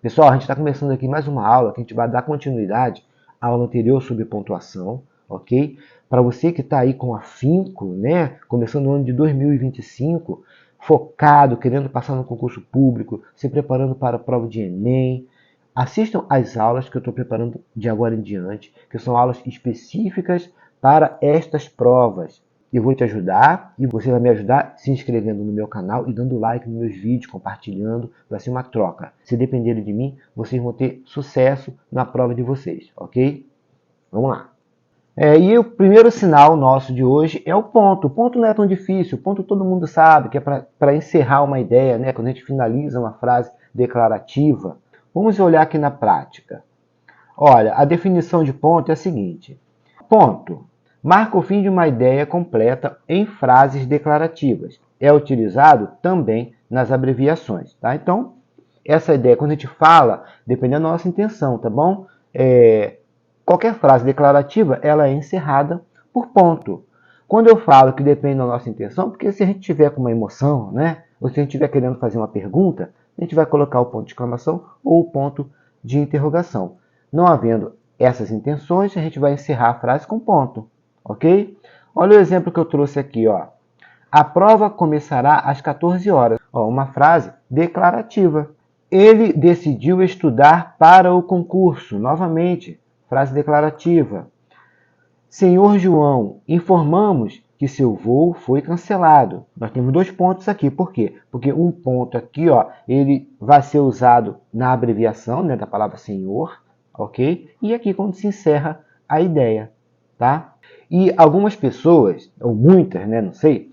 Pessoal, a gente está começando aqui mais uma aula que a gente vai dar continuidade à aula anterior sobre pontuação, ok? Para você que está aí com afinco, né? Começando o ano de 2025, focado, querendo passar no concurso público, se preparando para a prova de Enem, assistam às aulas que eu estou preparando de agora em diante, que são aulas específicas para estas provas. Eu vou te ajudar e você vai me ajudar se inscrevendo no meu canal e dando like nos meus vídeos, compartilhando, vai ser uma troca. Se dependerem de mim, vocês vão ter sucesso na prova de vocês, ok? Vamos lá. E o primeiro sinal nosso de hoje é o ponto. O ponto não é tão difícil, o ponto todo mundo sabe, que é para encerrar uma ideia, né? Quando a gente finaliza uma frase declarativa. Vamos olhar aqui na prática. Olha, a definição de ponto é a seguinte. Ponto. Marca o fim de uma ideia completa em frases declarativas. É utilizado também nas abreviações, tá? Então, essa ideia, quando a gente fala, dependendo da nossa intenção, tá bom? Qualquer frase declarativa, ela é encerrada por ponto. Quando eu falo que depende da nossa intenção, porque se a gente tiver com uma emoção, né? Ou se a gente estiver querendo fazer uma pergunta, a gente vai colocar o ponto de exclamação ou o ponto de interrogação. Não havendo essas intenções, a gente vai encerrar a frase com ponto, ok? Olha o exemplo que eu trouxe aqui, ó. A prova começará às 14 horas. Ó, uma frase declarativa. Ele decidiu estudar para o concurso. Novamente, frase declarativa. Senhor João, informamos que seu voo foi cancelado. Nós temos dois pontos aqui. Por quê? Porque um ponto aqui, ó, ele vai ser usado na abreviação, né, da palavra senhor, ok? E aqui quando se encerra a ideia, tá? E algumas pessoas, ou muitas, né, não sei,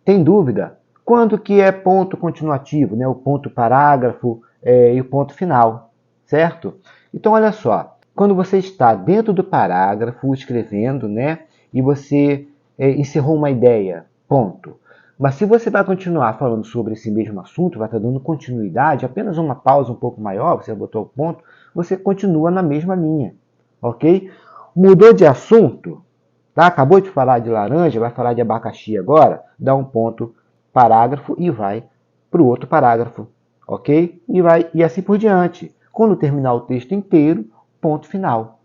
tem dúvida quando que é ponto continuativo, né, o ponto parágrafo e o ponto final, certo? Então, olha só, quando você está dentro do parágrafo escrevendo, né, e você encerrou uma ideia, ponto. Mas se você vai continuar falando sobre esse mesmo assunto, vai estar dando continuidade, apenas uma pausa um pouco maior, você botou o ponto, você continua na mesma linha, ok? Mudou de assunto, tá? Acabou de falar de laranja, vai falar de abacaxi agora, dá um ponto parágrafo e vai para o outro parágrafo, ok? E assim por diante. Quando terminar o texto inteiro, ponto final,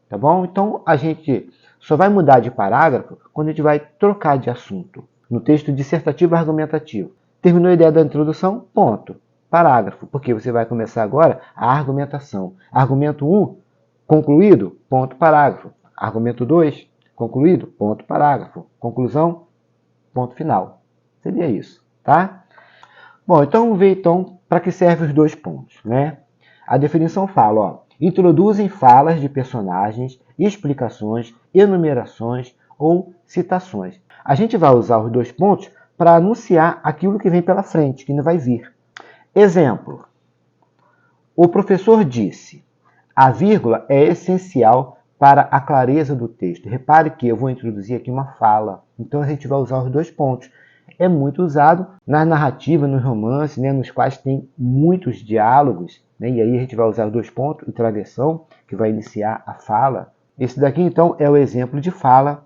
tá bom? Então, a gente só vai mudar de parágrafo quando a gente vai trocar de assunto. No texto dissertativo argumentativo. Terminou a ideia da introdução, ponto. Parágrafo, porque você vai começar agora a argumentação. Argumento 1, concluído, ponto parágrafo. Argumento 2, concluído, ponto parágrafo. Conclusão, ponto final. Seria isso, tá? Bom, então vamos ver então para que servem os dois pontos, né? A definição fala, ó, introduzem falas de personagens, explicações, enumerações ou citações. A gente vai usar os dois pontos para anunciar aquilo que vem pela frente, que ainda vai vir. Exemplo. O professor disse, a vírgula é essencial para a clareza do texto. Repare que eu vou introduzir aqui uma fala, então a gente vai usar os dois pontos. É muito usado na narrativa, no romance, né, nos quais tem muitos diálogos, né, e aí a gente vai usar os dois pontos e travessão, que vai iniciar a fala. Esse daqui, então, é o exemplo de fala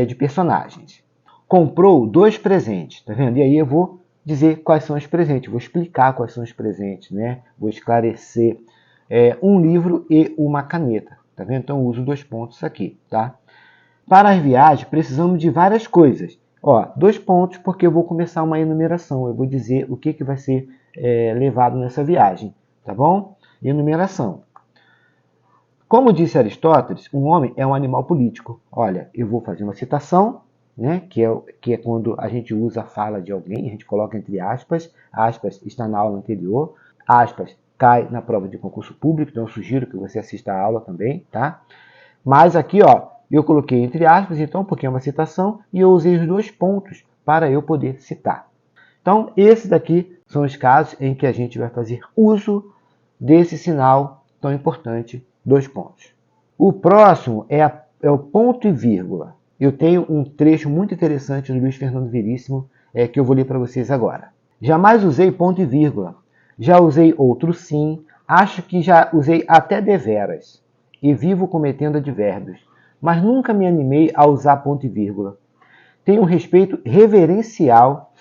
de personagens. Comprou 2 presentes, tá vendo? E aí eu vou dizer quais são os presentes, vou explicar quais são os presentes, né? Vou esclarecer um livro e uma caneta, tá vendo? Então eu uso 2 pontos aqui, tá? Para as viagens precisamos de várias coisas. Ó, 2 pontos porque eu vou começar uma enumeração, eu vou dizer o que vai ser levado nessa viagem, tá bom? Enumeração. Como disse Aristóteles, um homem é um animal político. Olha, eu vou fazer uma citação, né, que é quando a gente usa a fala de alguém, a gente coloca entre aspas, aspas está na aula anterior, aspas cai na prova de concurso público, então eu sugiro que você assista a aula também, tá? Mas aqui, ó, eu coloquei entre aspas, então, porque é uma citação, e eu usei os 2 pontos para eu poder citar. Então, esses daqui são os casos em que a gente vai fazer uso desse sinal tão importante, 2 pontos. O próximo é o ponto e vírgula. Eu tenho um trecho muito interessante do Luiz Fernando Veríssimo que eu vou ler para vocês agora. Jamais usei ponto e vírgula. Já usei outro sim. Acho que já usei até deveras. E vivo cometendo advérbios. Mas nunca me animei a usar ponto e vírgula. Tenho um respeito reverencial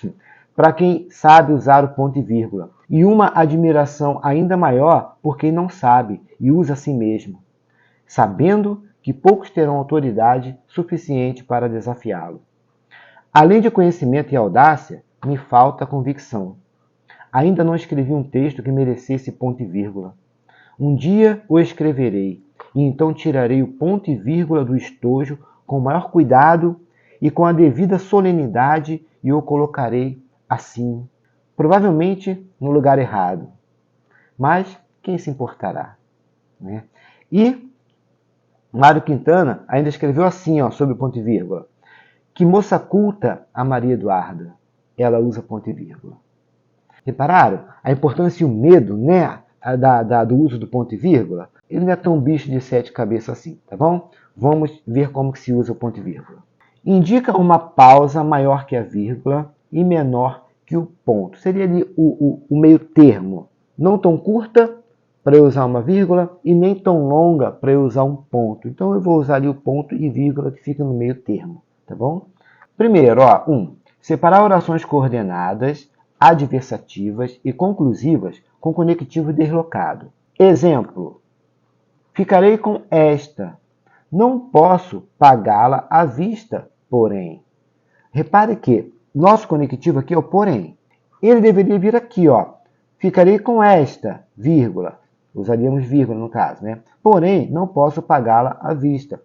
para quem sabe usar o ponto e vírgula, e uma admiração ainda maior por quem não sabe e usa a si mesmo, sabendo que poucos terão autoridade suficiente para desafiá-lo. Além de conhecimento e audácia, me falta convicção. Ainda não escrevi um texto que merecesse ponto e vírgula. Um dia o escreverei, e então tirarei o ponto e vírgula do estojo com o maior cuidado e com a devida solenidade e o colocarei assim, provavelmente no lugar errado. Mas quem se importará? Né? E Mário Quintana ainda escreveu assim, sobre o ponto e vírgula. Que moça culta a Maria Eduarda. Ela usa ponto e vírgula. Repararam a importância e o medo, né, do uso do ponto e vírgula? Ele não é tão bicho de 7 cabeças assim, tá bom? Vamos ver como que se usa o ponto e vírgula. Indica uma pausa maior que a vírgula e menor que o ponto. Seria ali o meio termo. Não tão curta para eu usar uma vírgula e nem tão longa para eu usar um ponto. Então eu vou usar ali o ponto e vírgula que fica no meio termo, tá bom? Primeiro, separar orações coordenadas, adversativas e conclusivas com conectivo deslocado. Exemplo: ficarei com esta. Não posso pagá-la à vista, porém. Repare que nosso conectivo aqui é o porém. Ele deveria vir aqui, Ficarei com esta, vírgula. Usaríamos vírgula no caso, né? Porém, não posso pagá-la à vista.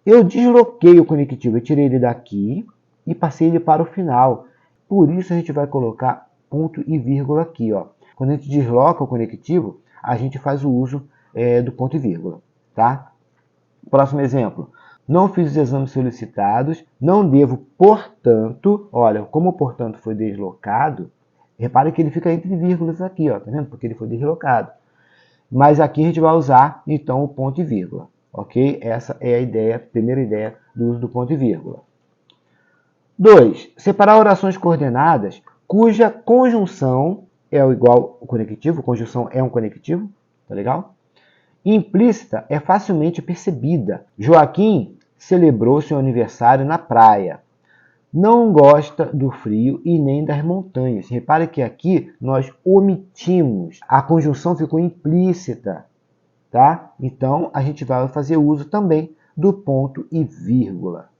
Eu desloquei o conectivo, eu tirei ele daqui e passei ele para o final. Por isso a gente vai colocar ponto e vírgula aqui, Quando a gente desloca o conectivo, a gente faz o uso do ponto e vírgula, tá? Próximo exemplo. Não fiz os exames solicitados, não devo, portanto, olha, como o portanto foi deslocado, repare que ele fica entre vírgulas aqui, tá vendo? Porque ele foi deslocado. Mas aqui a gente vai usar, então, o ponto e vírgula, ok? Essa é a ideia, a primeira ideia do uso do ponto e vírgula. 2. Separar orações coordenadas cuja conjunção é igual ao conectivo, conjunção é um conectivo, tá legal? Implícita é facilmente percebida. Joaquim celebrou seu aniversário na praia. Não gosta do frio e nem das montanhas. Repare que aqui nós omitimos. A conjunção ficou implícita, tá? Então, a gente vai fazer uso também do ponto e vírgula.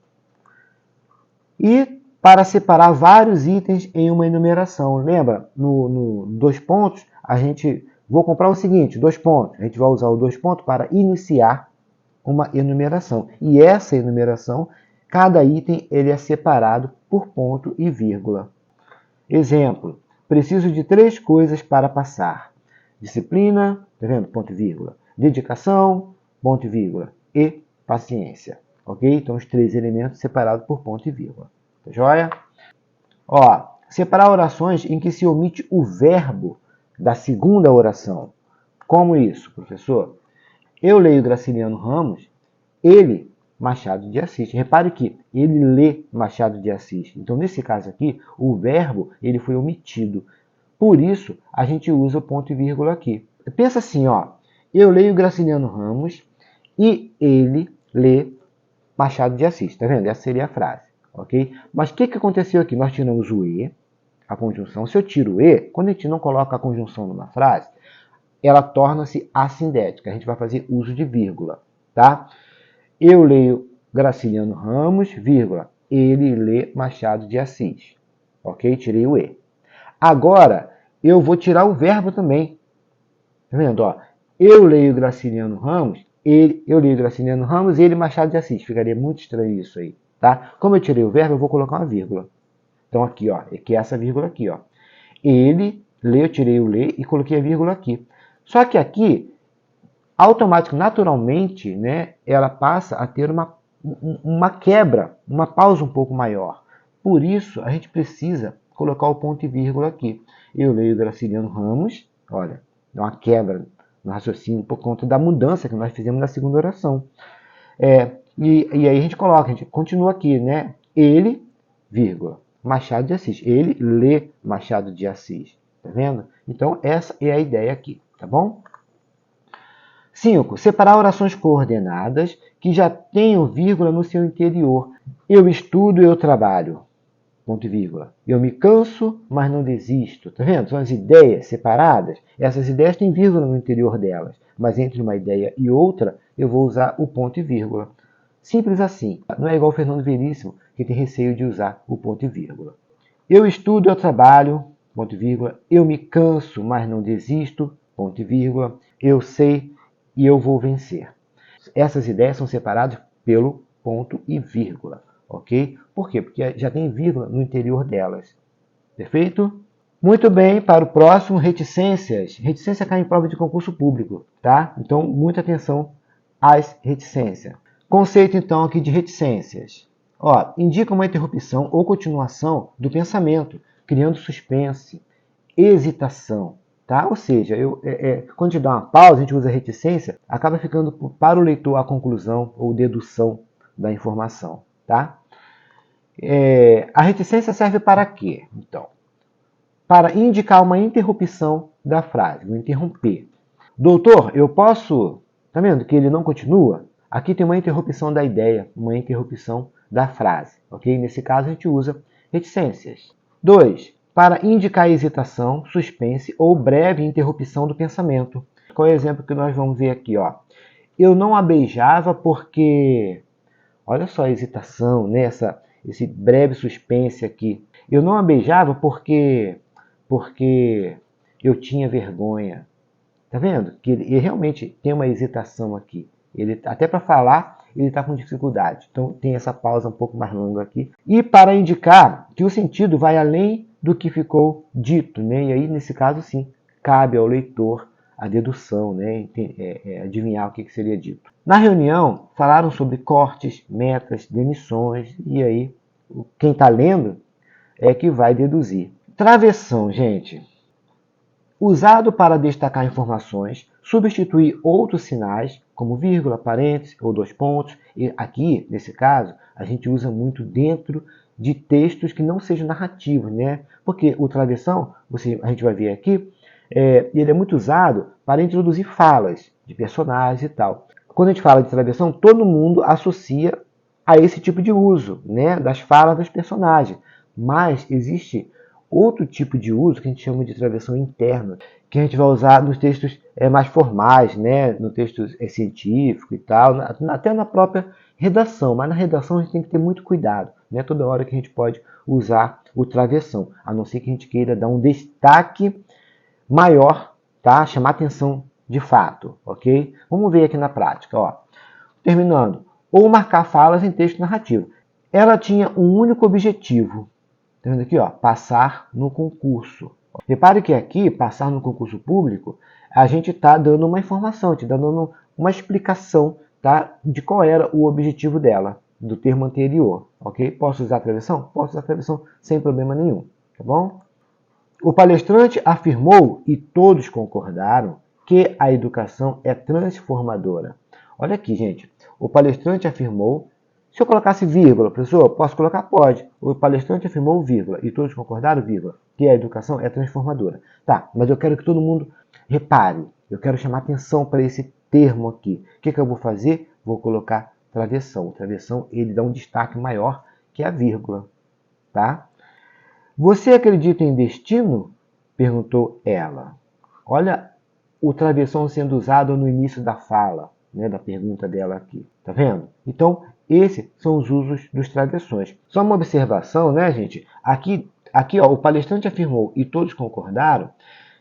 E para separar vários itens em uma enumeração. Lembra? No dois pontos, vou comprar o seguinte, 2 pontos. A gente vai usar o 2 pontos para iniciar uma enumeração. E essa enumeração, cada item ele é separado por ponto e vírgula. Exemplo: preciso de 3 coisas para passar. Disciplina, tá vendo? Ponto e vírgula. Dedicação, ponto e vírgula. E paciência. Ok? Então, os 3 elementos separados por ponto e vírgula. Tá joia? Separar orações em que se omite o verbo da segunda oração. Como isso, professor? Eu leio Graciliano Ramos, ele, Machado de Assis. Repare que ele lê Machado de Assis. Então, nesse caso aqui, o verbo ele foi omitido. Por isso, a gente usa o ponto e vírgula aqui. Pensa assim, eu leio Graciliano Ramos e ele lê Machado de Assis. Tá vendo? Essa seria a frase. Ok? Mas o que aconteceu aqui? Nós tiramos o E, a conjunção. Se eu tiro o E, quando a gente não coloca a conjunção numa frase, ela torna-se assindética. A gente vai fazer uso de vírgula, tá? Eu leio Graciliano Ramos, vírgula, ele lê Machado de Assis. Ok? Tirei o E. Agora, eu vou tirar o verbo também. Tá vendo? Eu leio Graciliano Ramos, ele Machado de Assis. Ficaria muito estranho isso aí, tá? Como eu tirei o verbo, eu vou colocar uma vírgula. Então aqui, que é essa vírgula aqui, Ele lê, eu tirei o lê e coloquei a vírgula aqui. Só que aqui, automaticamente, naturalmente, né, ela passa a ter uma quebra, uma pausa um pouco maior. Por isso, a gente precisa colocar o ponto e vírgula aqui. Eu leio Graciliano Ramos, olha, dá uma quebra no raciocínio por conta da mudança que nós fizemos na segunda oração. E aí a gente continua aqui, né? Ele, vírgula, Machado de Assis. Ele lê Machado de Assis. Tá vendo? Então, essa é a ideia aqui, tá bom? 5. Separar orações coordenadas que já tenham vírgula no seu interior. Eu estudo, eu trabalho. ponto e vírgula. Eu me canso, mas não desisto. Tá vendo? São as ideias separadas. Essas ideias têm vírgula no interior delas, mas entre uma ideia e outra, eu vou usar o ponto e vírgula. Simples assim. Não é igual o Fernando Veríssimo, que tem receio de usar o ponto e vírgula. Eu estudo, eu trabalho, ponto e vírgula. Eu me canso, mas não desisto, ponto e vírgula. Eu sei e eu vou vencer. Essas ideias são separadas pelo ponto e vírgula, ok? Por quê? Porque já tem vírgula no interior delas. Perfeito? Muito bem, para o próximo, reticências. Reticência cai em prova de concurso público, tá? Então, muita atenção às reticências. Conceito, então, aqui de reticências. Ó, indica uma interrupção ou continuação do pensamento, criando suspense, hesitação, tá? Ou seja, quando a gente dá uma pausa, a gente usa reticência, acaba ficando para o leitor a conclusão ou dedução da informação, tá? A reticência serve para quê? Então, para indicar uma interrupção da frase, vou interromper. Doutor, eu posso... Tá vendo que ele não continua? Aqui tem uma interrupção da ideia, uma interrupção da frase, ok? Nesse caso, a gente usa reticências. 2. Para indicar hesitação, suspense ou breve interrupção do pensamento. Qual é o exemplo que nós vamos ver aqui? Ó? Eu não a beijava porque... Olha só a hesitação, né? Esse breve suspense aqui. Eu não a beijava porque eu tinha vergonha. Tá vendo? Que ele realmente tem uma hesitação aqui. Ele, até para falar, ele está com dificuldade. Então tem essa pausa um pouco mais longa aqui. E para indicar que o sentido vai além do que ficou dito, né? E aí, nesse caso, sim, cabe ao leitor a dedução, né? Adivinhar o que seria dito. Na reunião, falaram sobre cortes, metas, demissões, e aí quem está lendo é que vai deduzir. Travessão, gente. Usado para destacar informações, substituir outros sinais, como vírgula, parênteses ou dois pontos. E aqui, nesse caso, a gente usa muito dentro de textos que não sejam narrativos, né? Porque o travessão, a gente vai ver aqui, ele é muito usado para introduzir falas de personagens e tal. Quando a gente fala de travessão, todo mundo associa a esse tipo de uso, né? Das falas dos personagens. Mas existe outro tipo de uso que a gente chama de travessão interna, que a gente vai usar nos textos mais formais, né? No texto científico e tal, até na própria redação. Mas na redação a gente tem que ter muito cuidado, né? Toda hora que a gente pode usar o travessão, a não ser que a gente queira dar um destaque maior, tá? Chamar atenção de fato, ok? Vamos ver aqui na prática, ó. Terminando. Ou marcar falas em texto narrativo. Ela tinha um único objetivo. Tá vendo aqui, ó? Passar no concurso. Repare que aqui, passar no concurso público, a gente está dando uma informação, está dando uma explicação, tá? De qual era o objetivo dela, do termo anterior, ok? Posso usar a travessão? Posso usar a travessão sem problema nenhum, tá bom? O palestrante afirmou, e todos concordaram, que a educação é transformadora. Olha aqui, gente. O palestrante afirmou. Se eu colocasse vírgula, professor, posso colocar? Pode. O palestrante afirmou, vírgula, e todos concordaram, vírgula, que a educação é transformadora. Tá, mas eu quero que todo mundo repare. Eu quero chamar atenção para esse termo aqui. O que eu vou fazer? Vou colocar travessão. O travessão, ele dá um destaque maior que a vírgula. Tá? Você acredita em destino? Perguntou ela. Olha o travessão sendo usado no início da fala, né, da pergunta dela aqui. Tá vendo? Então, esses são os usos dos travessões. Só uma observação, né, gente? Aqui ó, o palestrante afirmou e todos concordaram.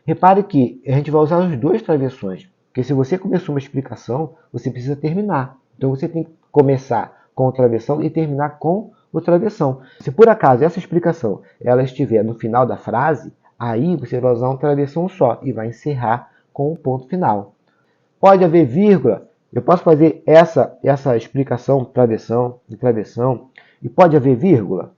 Repare que a gente vai usar os dois travessões. Porque se você começou uma explicação, você precisa terminar. Então, você tem que começar com o travessão e terminar com o travessão. Se por acaso essa explicação ela estiver no final da frase, aí você vai usar um travessão só e vai encerrar com o ponto final. Pode haver vírgula. Eu posso fazer essa explicação, travessão e travessão, e pode haver vírgula.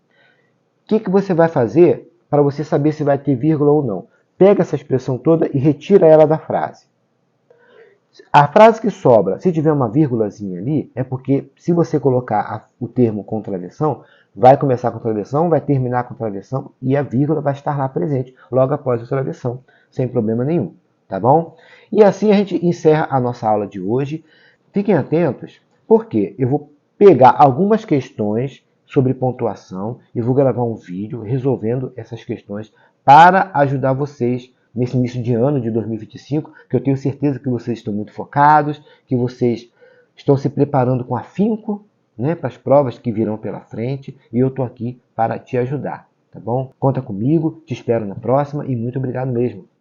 O que você vai fazer para você saber se vai ter vírgula ou não? Pega essa expressão toda e retira ela da frase. A frase que sobra, se tiver uma vírgulazinha ali, é porque se você colocar o termo com travessão, vai começar com travessão, vai terminar com travessão e a vírgula vai estar lá presente, logo após a travessão, sem problema nenhum. Tá bom? E assim a gente encerra a nossa aula de hoje. Fiquem atentos, porque eu vou pegar algumas questões sobre pontuação e vou gravar um vídeo resolvendo essas questões para ajudar vocês nesse início de ano de 2025, que eu tenho certeza que vocês estão muito focados, que vocês estão se preparando com afinco, né, para as provas que virão pela frente, e eu estou aqui para te ajudar, tá bom? Conta comigo, te espero na próxima e muito obrigado mesmo.